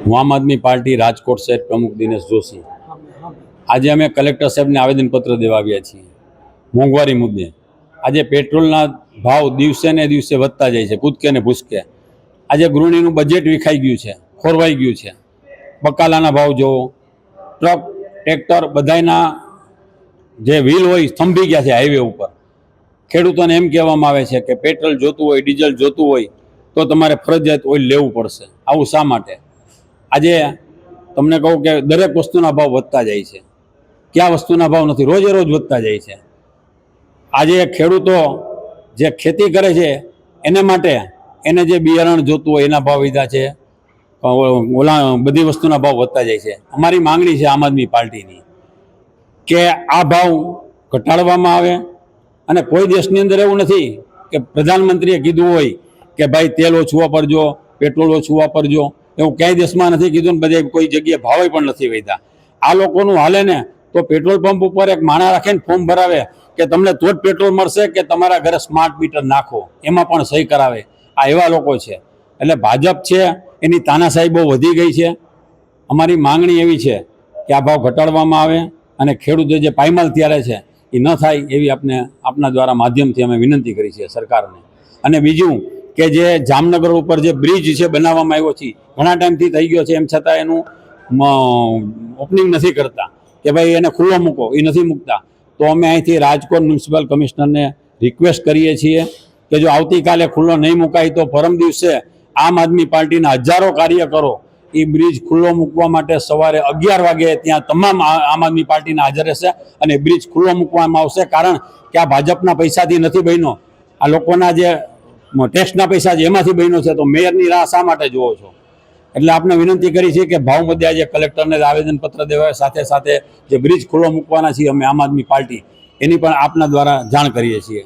હું આમ આદમી પાર્ટી રાજકોટ શહેર પ્રમુખ દિનેશ જોશી આજે અમે કલેક્ટર સાહેબને આવેદનપત્ર દેવા આવ્યા છીએ મોંઘવારી મુદ્દે। આજે પેટ્રોલના ભાવ દિવસે ને દિવસે વધતા જાય છે, કૂદકે ને ભૂસકે। આજે ગૃહિણીનું બજેટ વિખાઈ ગયું છે, ખોરવાઈ ગયું છે। બકાલાના ભાવ જોવો, ટ્રક ટ્રેક્ટર બધાના જે વ્હીલ હોય સ્તંભી ગયા છે હાઈવે ઉપર। ખેડૂતોને એમ કહેવામાં આવે છે કે પેટ્રોલ જોતું હોય, ડીઝલ જોતું હોય તો તમારે ફરજિયાત ઓઇલ લેવું પડશે। આવું શા માટે? આજે તમને કહું કે દરેક વસ્તુના ભાવ વધતા જાય છે, ક્યાં વસ્તુના ભાવ નથી, રોજે રોજ વધતા જાય છે। આજે ખેડૂતો જે ખેતી કરે છે એને માટે એને જે બિયારણ જોતું હોય એના ભાવ વધ્યા છે, ઓલા બધી વસ્તુના ભાવ વધતા જાય છે। અમારી માંગણી છે આમ આદમી પાર્ટીની કે આ ભાવ ઘટાડવામાં આવે। અને કોઈ દેશની અંદર એવું નથી કે પ્રધાનમંત્રીએ કીધું હોય કે ભાઈ તેલ ઓછું વાપરજો, પેટ્રોલ ઓછું વાપરજો, એવું ક્યાંય દેશમાં નથી કીધું ને બધે કોઈ જગ્યાએ ભાવ પણ નથી વધ્યા। આ લોકોનું હાલે ને તો પેટ્રોલ પંપ ઉપર એક માણા રાખીને ફોર્મ ભરાવે કે તમને તો જ પેટ્રોલ મળશે કે તમારા ઘરે સ્માર્ટ મીટર નાખો, એમાં પણ સહી કરાવે। આ એવા લોકો છે। એટલે ભાજપ છે એની તાનાશાહી બહુ વધી ગઈ છે। અમારી માંગણી એવી છે કે આ ભાવ ઘટાડવામાં આવે અને ખેડૂતો જે પાયમાલ ત્યારે છે એ ન થાય એવી આપના દ્વારા માધ્યમથી અમે વિનંતી કરી છે સરકારને। અને બીજું કે જે જામનગર ઉપર જે બ્રિજ છે બનાવવામાં આવ્યો છે, ઘણા ટાઈમથી થઈ ગયો છે, એમ છતાં એનું ઓપનિંગ નથી કરતા કે ભાઈ એને ખુલ્લો મૂકો, એ નથી મૂકતા। તો અમે અહીંથી રાજકોટ મ્યુનિસિપલ કમિશનરને રિક્વેસ્ટ કરીએ છીએ કે જો આવતીકાલે ખુલ્લો નહીં મુકાય તો પરમ દિવસે આમ આદમી પાર્ટીના હજારો કાર્યકરો એ બ્રિજ ખુલ્લો મૂકવા માટે સવારે 11 વાગે ત્યાં તમામ આમ આદમી પાર્ટીના હાજર રહેશે અને બ્રિજ ખુલ્લો મૂકવામાં આવશે। કારણ કે આ ભાજપના પૈસાથી નથી બન્યો, આ લોકોના જે ટેક્સના પૈસા છે એમાંથી બન્યો છે। તો મેયરની રાહ શા માટે જોવો છો? એટલે આપણે વિનંતી કરી છે કે ભાવ મુદ્દે આજે કલેક્ટરને આવેદનપત્ર દેવા સાથે સાથે જે બ્રિજ ખુલ્લો મૂકવાના છીએ અમે આમ આદમી પાર્ટી, એની પણ આપના દ્વારા જાણ કરીએ છીએ।